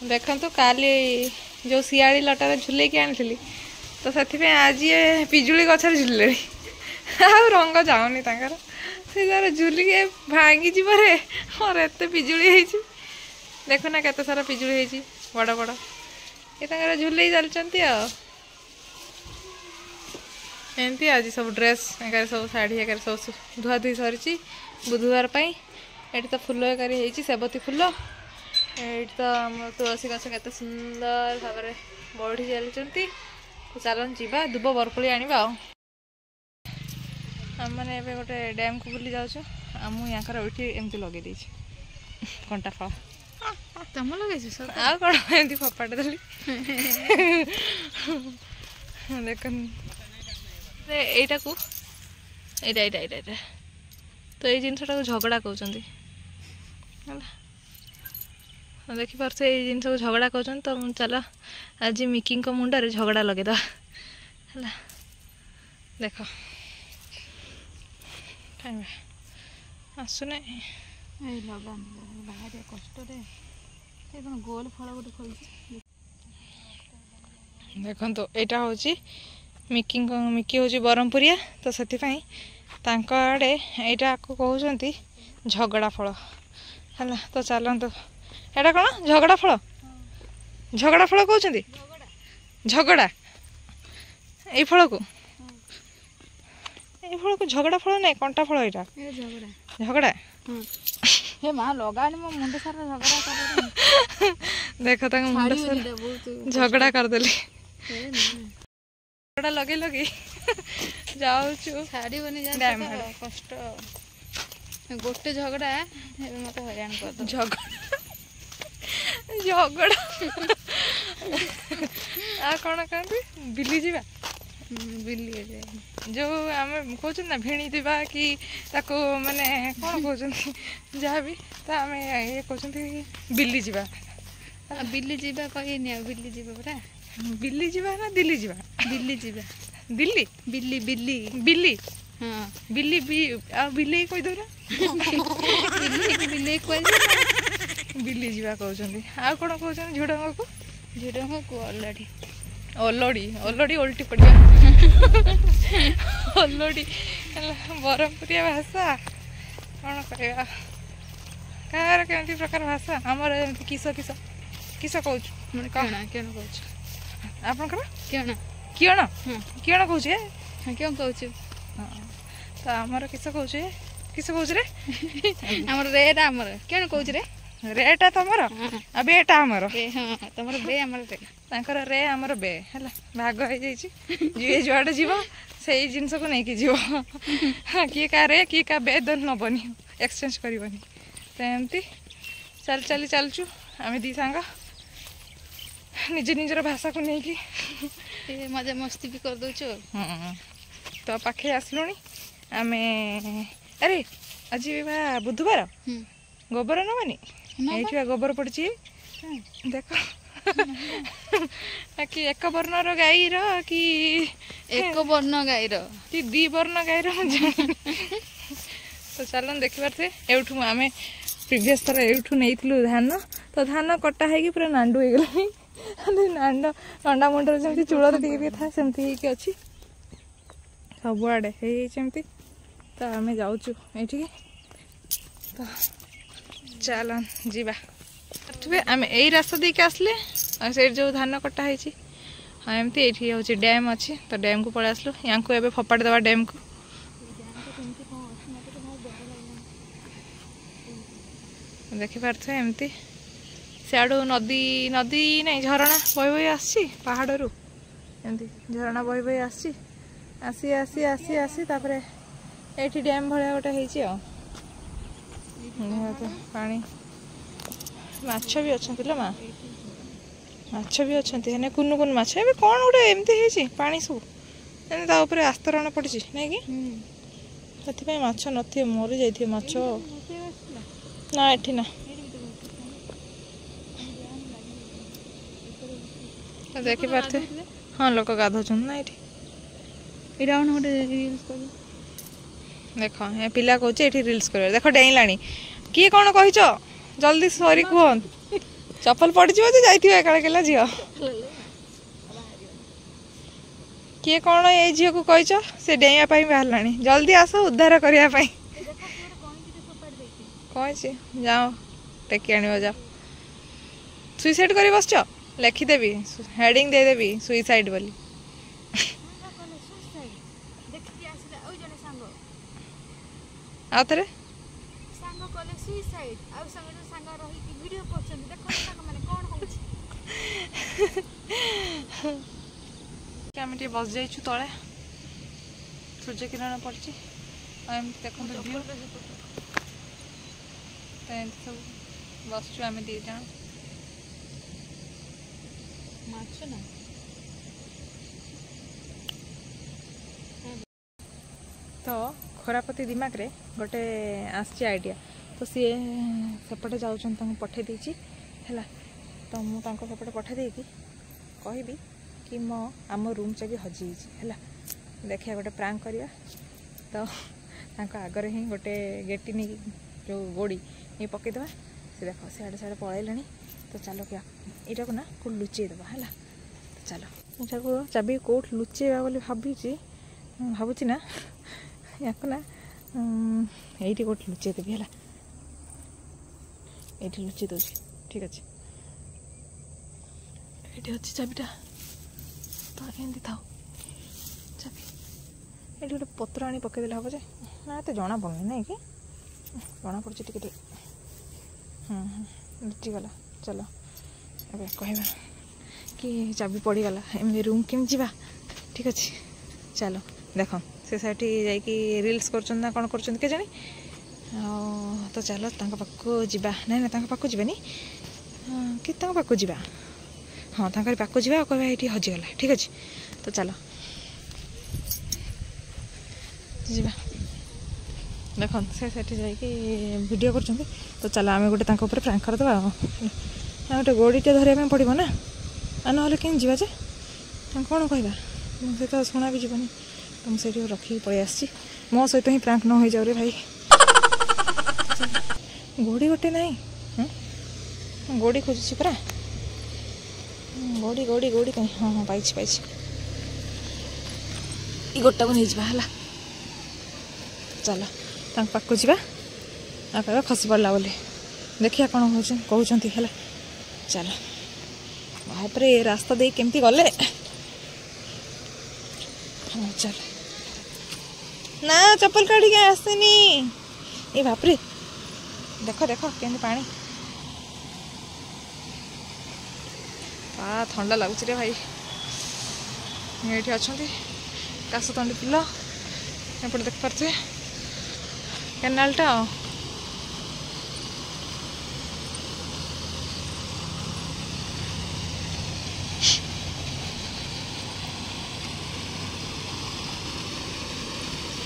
देखु काली जो शियाली लटार झुलेकी आनी तो से आज ये पिजुली गचर झुले आ रंग जाऊनी से तार झुलिके भांगी रे और एत पिजुली देखु ना केते सारा पिजुली बड़ बड़ ये झुले चलती एमती आज सब ड्रेस सब शाढ़ी एक सब धुआ धुई सरी बुधवार ये तो फुल एक सेवती फुल ये तो आम तुलसी गछ के सुंदर भाव में बढ़ी चलती चलन जीवा दुब बरकोली आनिबा आम मैंने ए गोटे डैम को बुली जाऊँ आम यहाँ एमती लगे दे कंटा फल तुम लगे आ कौन एमती फपाट देली देख एटा को एटा तो ये जिनटा झगड़ा कहते देखिपार से जिन को झगड़ा कहते तो चल आज मिकी मुंडे झगड़ा लगेद है देख आसुना बाहर कष्ट गोल फल गोटे खोल देखो तो यहाँ हूँ मिकी हूँ ब्रह्मपुरिया तो से आड़े यहाँ को कहते झगड़ा फल है तो चलतु एटा कौन झगड़ा फल कहते झगड़ा ये फल को झगड़ा फल नहीं कंटा फल यहाँ झगड़ा हे मां लगानी मो मुंडे सारा झगड़ा कर देख मुंडे सारा झगड़ा करदेली झगड़ा लगे लगे जाऊँ छाड़ी बनी कष्ट गोटे झगड़ा मत हैरान कर झगड़ा झगड़ा आ कौन कहते बिली जीवा बिल्ली जो आम कौन ना भिणी दिवा कि ताको माने कौन कहते जहाँ भी तो आम ये कहते बिल्ली जीवा बिल्ली जीवा कही बिल्ली जीवा परा बिल्ली जीवा ना दिल्ली जीवा बिल्ली जीवा दिल्ली बिल्ली बिल्ली बिल्ली हाँ बिल्ली बिल्ली कही दो बिल्ली कह बिल्ली जीवा कहते आ कौन कहते झुडंग को झुडंग को अलड़ी ओलड़ी ओलड़ी उल्टी पड़िया ओलड़ी ब्रह्मपुरिया भाषा कौन कह कह केमती प्रकार भाषा आमर किस किस किस कौच कण केण कौच आपनकर केण किण किण कहूँ क्यों कौच तो आमर किस कौच किस कौच रे आमर रेटा आमर केण कौच रे रेटा तमर आ बेटा आमर हाँ तुम बे आमर रे तांकर रे आमर बे है भाग हो जी जुआड़े जीव से जिनस को लेकिन जीव किए का रे किए का बे दन नबनी एक्सचेंज करनी तो एमती चल चली चलचु आम दी सांग निज निजर भाषा को लेकिन मजा मस्ती भी कर दो तो पाखे आसलुणी आम अरे आज बुधवार गोबर नबनी ये गोबर पड़ी देख कि एक वर्णर गाईर कि एक वर्ण गाईर कि दी वर्ण गाईर तो चलन देखिबार से एठू आम प्रिवियस थर एठू नहीं धान तो धान कटा है पूरा नांडू हो गलानी नांड नंडा मुंडर जमी चूल टे था सेमती अच्छी सबुआड़े होमती तो आम जाऊँ ये तो चलन जीवा आम यही रास्ता देके आसले से जो धान कटा है एमती ये हूँ डैम अच्छी तो डैम को पलि आसलु यहाँ को एवं फपाड़ देवा डैम को देखिपारे एमती सियाड़ू नदी नदी नहीं झरणा बही बही आसी पहाड़ रू एमती झरणा बही बही आसी आसी आसी आसी आसी तापर ये डैम भाया गोटे हो पानी माछ भी अच्छा माँ माछ भी अच्छा है कुन कुन माछ ए कौन गोटे एमती पानी सब एमती आस्तरण पड़ी नहीं कि से माछ न मरी जाइए माछ ना एठी ना देखिपारे हाँ लोक गाधोच ना ये देख ये पिला कहे ये रिल्स कर देख डेला किए कौन कह जल्दी सॉरी कह चप्पल पड़िଯିବ ଯେ ଯାଇଥିବ ଏକାଳେକେଲା ଝିଅ କିଏ କ'ଣ ଏଇ ଝିଅକୁ କହିଛ ସେ ଡେଇଁବା ପାଇଁ ବାହାରିଲାଣି ଜଲ୍ଦି ଆସ ଉଦ୍ଧାର କରିବା ପାଇଁ କହିଛି ଯାଅ ଟେକି ଆଣିବ ଯାଅ ସୁଇସାଇଡ୍ କରି ବସିଛ ଲେଖିଦେବି ହେଡ଼ିଂ ଦେଇଦେବି ସୁଇସାଇଡ୍ ବୋଲି ଆଉ ଥରେ आम टे बस जाइछु तले सूर्य किरण पड़ी देखो व्यू तो सब बसचु आम दी जन तो खोरापति दिमाग रे गोटे आसी आइडिया तो सी सेपटे जाऊँ पठे देछि हैला तो मुझे सेपटे पठे देकी कहबी कि मो आम रूम चाबी हजी है देखिए गोटे प्रांक करवा तो आगर ही गोटे गेटी नहीं जो गोड़ी ये पकईदे से देख सियाड़े सियाड़े पलैले तो चलो क्या यहाँ को ना कौट लुचेदेवा है तो चलो यहाँ को चाबी कौट लुचेवा बोली भावी भावुची ना या ना ये कौट लुचेदेवी है ये लुचि दौर ठीक अच्छे ये अच्छी चाबीटा तो एमती था चाबी ये गोटे पत्र आनी पकईदे हम जे ना तो जना पड़नी ना कि जना पड़ी टे लुचिगला चलो अब कहवा कि चाबी पड़गला एमती रूम केम जा ठीक अच्छे चलो देख से साइड रील्स कर कौन कर जानी तो चलो पाखक जा ना ना पाखक जानी कि पाखक जा हाँ तांकर पाखक जा कहवा ये हजिगला ठीक अच्छे तो चलो जा देख से वीडियो कर तो चलो आम गोटे प्रांक करदे गोटे गोड़ीटे धरने पड़ो ना ना कहीं जा कौन कहवा से तो शुणा भी जीवन तो मुझे रखी पलि आसी मो सहित ही प्रांक न हो जाऊ रे भाई गोड़ी गोटे ना गोड़ी खोजुची परा गोड़ी गोड़ी गोड़ी कहीं हाँ हाँ पाई गोटा को नहीं जा चलो पाखक जा कह खसी पड़ा बोली देखिए कौन कहते है चलो बापरे रास्ता दे केमती गले हाँ चल ना चप्पल काढ़ आसनी ये बापरे देख देख केमती पानी ठंडा लगुच रे भाई ये अच्छा काश तंडी पिल एपटे देख पारे केनालटा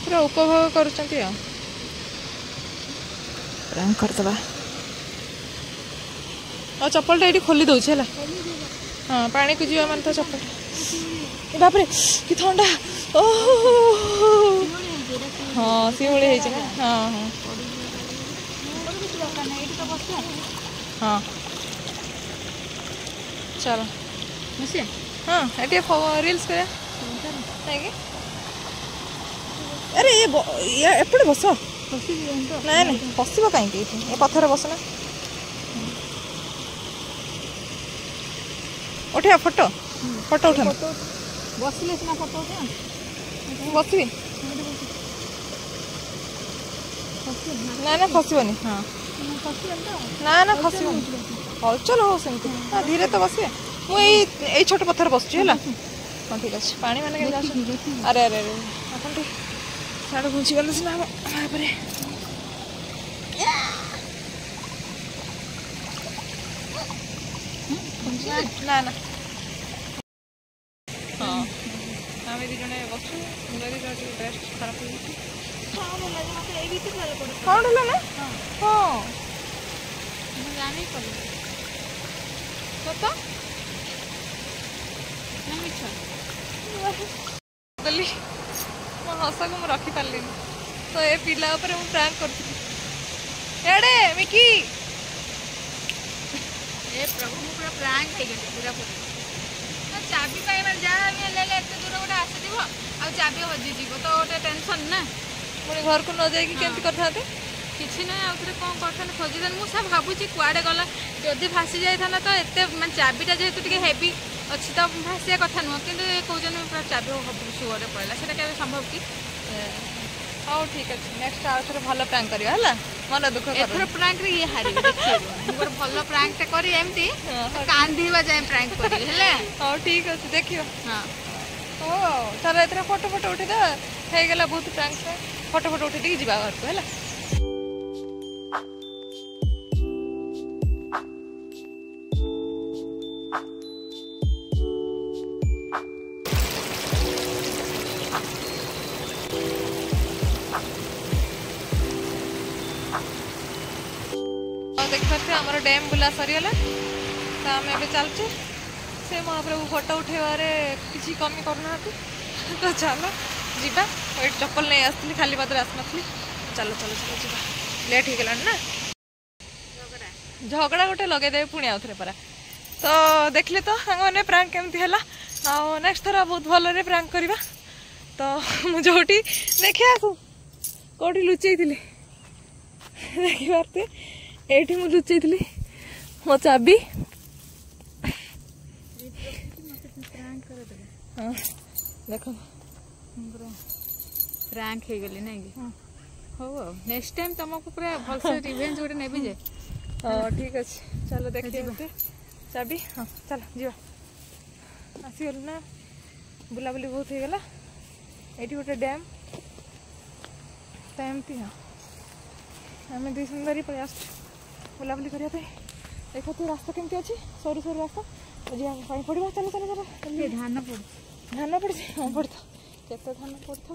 पूरा उपभोग करदे चप्पलटा ये खोली दौर है हाँ पानी को जीवा मान तो चप्पल बापरे कि ठंडा ओ हाँ सी भाई हाँ हाँ हाँ चलो हाँ ये रील्स कर अरे ये एपटे बस ना ना बसब कहीं पथर बसना उठा फोटो फोटो उठा बसले सिना फोटो उठा बसबी ना ना खसबनी हाँ ना ना खसबनी हलचल हो सेमती हाँ धीरे तो बस मुझे छोट पथर बसुँ है हाँ ठीक अच्छे पानी मैंने अरे अरे अरे आप साढ़े घुंची गले सीना ना ना हाँ आम दी जन बसु ड्रेस खराब हो कौन है ना हाँ जानी सत गली मो हस को मुझे रखी पारे तो ये पिला मुझे प्रांक करी मिकी हे प्रभु ମୁଁ ପୁରା ପ୍ରାଙ୍କ ହେଇଗଲି ପୁରା ପୁରା ଚାବି ପାଇଁ ମାନେ ଯାହା ବି ହେଲେ ଏତେ ଦୂର ଗୋଟେ ଆସିଯିବ ଆଉ ଚାବି ହଜିଯିବ ତ ଗୋଟେ ଟେନସନ୍ ନା ପୁଣି ଘରକୁ ନ ଯାଇକି କେମିତି କରିଥାନ୍ତେ କିଛି ନାହିଁ ଆଉ ଥରେ କ'ଣ କରିଥାନ୍ତେ ଖୋଜିଥାନ୍ତେ ମୁଁ ସବୁ ଭାବୁଛି କୁଆଡ଼େ ଗଲା ଯଦି ଭାସି ଯାଇଥାନ୍ତା ତ ଏତେ ମାନେ ଚାବିଟା ଯେହେତୁ ଟିକେ ହେଭି ଅଛି ତ ଭାସିବା କଥା ନୁହଁ କିନ୍ତୁ କହୁଛନ୍ତି ପୁରା ଚାବି ସୁଅରେ ପଡ଼ିଲା ସେଇଟା କେବେ ସମ୍ଭବ କି ହଉ ଠିକ୍ ଅଛି ନେକ୍ସଟ ଆଉ ଥରେ ଭଲ ପ୍ରାଙ୍କ କରିବା ହେଲା ମନ ଦୁଃଖ ଏଥର ପ୍ରାଙ୍କରେ ଇଏ ହାରିବି ଦେଖିବ ମୁଁ ଗୋଟେ ଭଲ ପ୍ରାଙ୍କଟା କରି ଏମିତି କାନ୍ଦିବା ଯାଏ ପ୍ରାଙ୍କ କରିବି ହେଲା ହଉ ଠିକ୍ ଅଛି ଦେଖିବ ହଁ ହଉ ଚାଲ ଏଥିରେ ଫଟୋ ଉଠେଇଦେବା ହେଇଗଲା ବହୁତ ପ୍ରାଙ୍କ ଫଟୋ ଉଠେଇ ଦେଇକି ଯିବା ଘରକୁ ହେଲା देखिए आमर डैम बुला सरीगला तो आम ए चलचे से महाप्रभु फोटो उठेबार किसी कमी करना तो चलो जीवा वेट चप्पल नहीं आसती खाली पादर आसनी चलो चलो चलो जी लेट हो गला ना झगड़ा गोटे लगेदे पुणी आउ थे परा तो देखले तो मैंने प्रांक केमती है नेक्स्ट थर बहुत भल प्रांक करवा तो मुझे देखिए आसू कौटी लुचई थी देखिए एठी मु लुचई थी मो चाबी देखो प्रैंक हो गली नहीं कि हो नेक्स्ट टाइम तुमको पूरा भलसे रिवेंज गोटे नेबी जे हाँ ठीक अच्छे चलो देखिए चाबी हाँ चलो जीवा आसीगल ना बुलाबुली बहुत हो गला ये गोटे डैम तो एमती हाँ आम दुई सुंदरी पलि आस बुलाबुली करने देख तू रास्ता केमती अच्छी सरू सरू रास्ता जावाई पड़ा चलो चलो चलो धान धान पड़ी हाँ पड़ता केते धान पड़ता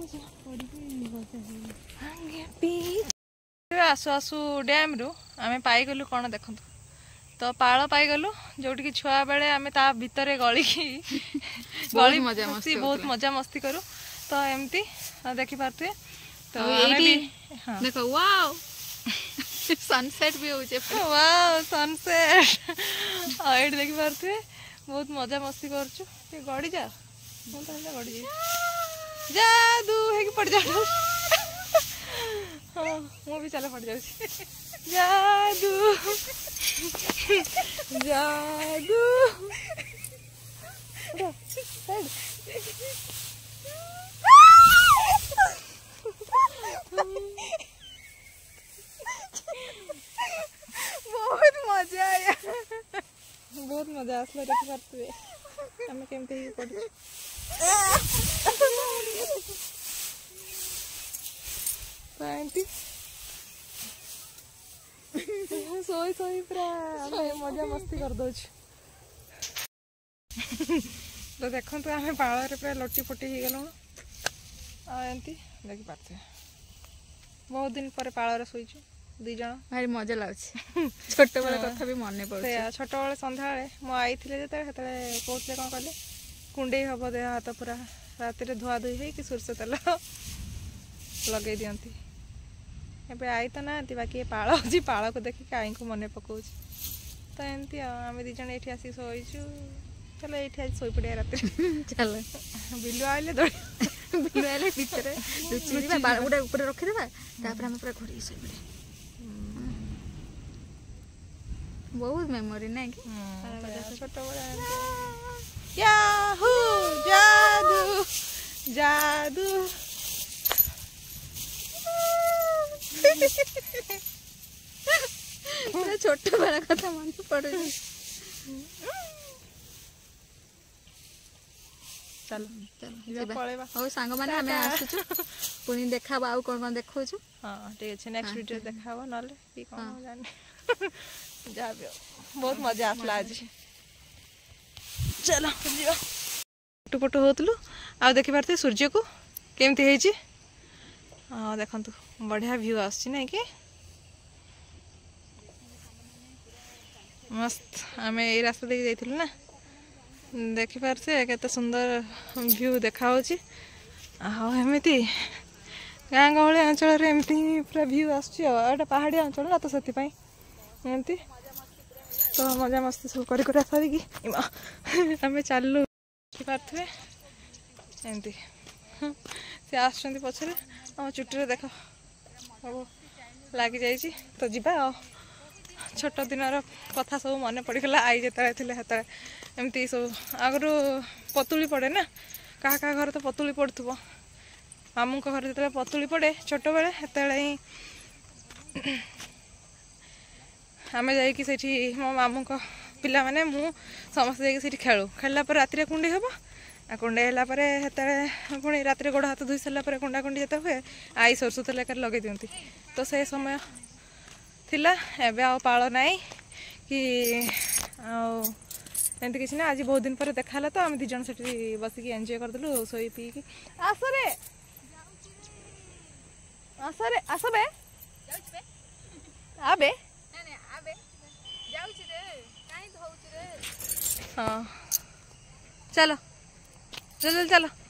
आसु आसु डैम रु आम पाईगलु कौन देखु तो पाल पाईगलु जोटि छुआ बेले आम ता भितर गलिकी गली बहुत मजा मस्ती करूँ तो एमती देखी पारे तो देखो वाओ सनसेट भी होचे वाओ सनसेट ये देखी पारे बहुत मजा मस्ती करछु गड़ी जा गड़ी जादू है पड़ जा हाँ मु भी चले पड़ जाऊँ जादू जादू बहुत मजा आया बहुत मजा आसला देखी पारे आम केमती पड़ सोई सोई पूरा मजा मस्ती कर दो तो देखो आम पाल पूरा लटी पटी हो गलु एमती देखी पारे बहुत दिन पर पाल शोचु दी जन भारी मजा लगे छोट बेले कथा भी मन पड़े छोट बेले संध्या मु आई जो कहते कौन कले कुंडे हम देह हाथ पूरा राति धुआ धुई हो कि सोरष तेल लगे दिखती एवं आई तो ना बाकी पाल अच्छी पाल को देखिक आई को मन पकाऊ तो एमती आम दीज ये आसिक शोचु चलो ये आज शो पड़ा रात चलो बिलु आइले दौड़ बिलु आइले भितर गोटे ऊपर रखीदे पूरा घोड़ी शो पड़े बहुत मेमोरी ना कि छोट याहू जादू जादू छोट बेला कथा मन पड़े चलो चलो पळेबा हो सांग माने हमें आसुछु पुनी देखाबा आउ कोन कोन देखौछु हां ठीक अछि नेक्स्ट वीडियो देखाबो नले की कोन जाने जाबे बहुत मजा आसला आज चलो जीवा फोटो फोटो होतलु आ देखि पारते सूर्य को केमती हेची हां देखंतु बढ़िया व्यू आछि नै कि मस्त आमे ए रास्ता देख जाइथिलु ना देखि पारसे केते सुंदर व्यू देखा होची आ एमिति गाँ गहली अंचल एमती पूरा व्यू आसुची एटा पहाड़ी अंचल ना तो से एमती तो मजा मस्ती सब कर सारिकी आम चलू पारे एमती सी आसुँच पछरे आम चुटी देख सब लगी जाइए तो जीवा छोट दिनर कथा सब मन पड़गला आई जिते थे एमती सब आगु पतुली पड़े ना क्या क्या घर तो पतुली पड़ुव मामू घर जो पतुली पड़े छोट बेले ही आम जाइए मो मामू पिला माने मु समस्त जाइए खेलू खेलला राति कुंडी हम कुंडे है पुणी रात गोड़ हाथ धोई सारापर कुंडा कुंडी जिते हुए आई सरसु तेल लगे दिखती तो से समय थिला एबे आ पाल नाई कि एमती किसी ना आज बहुत दिन पर देखा तो आम दिजन से बसिक एंजॉय करदेलु सोई पी आसरे आसरे आसबे आबे हाँ चलो चलो चलो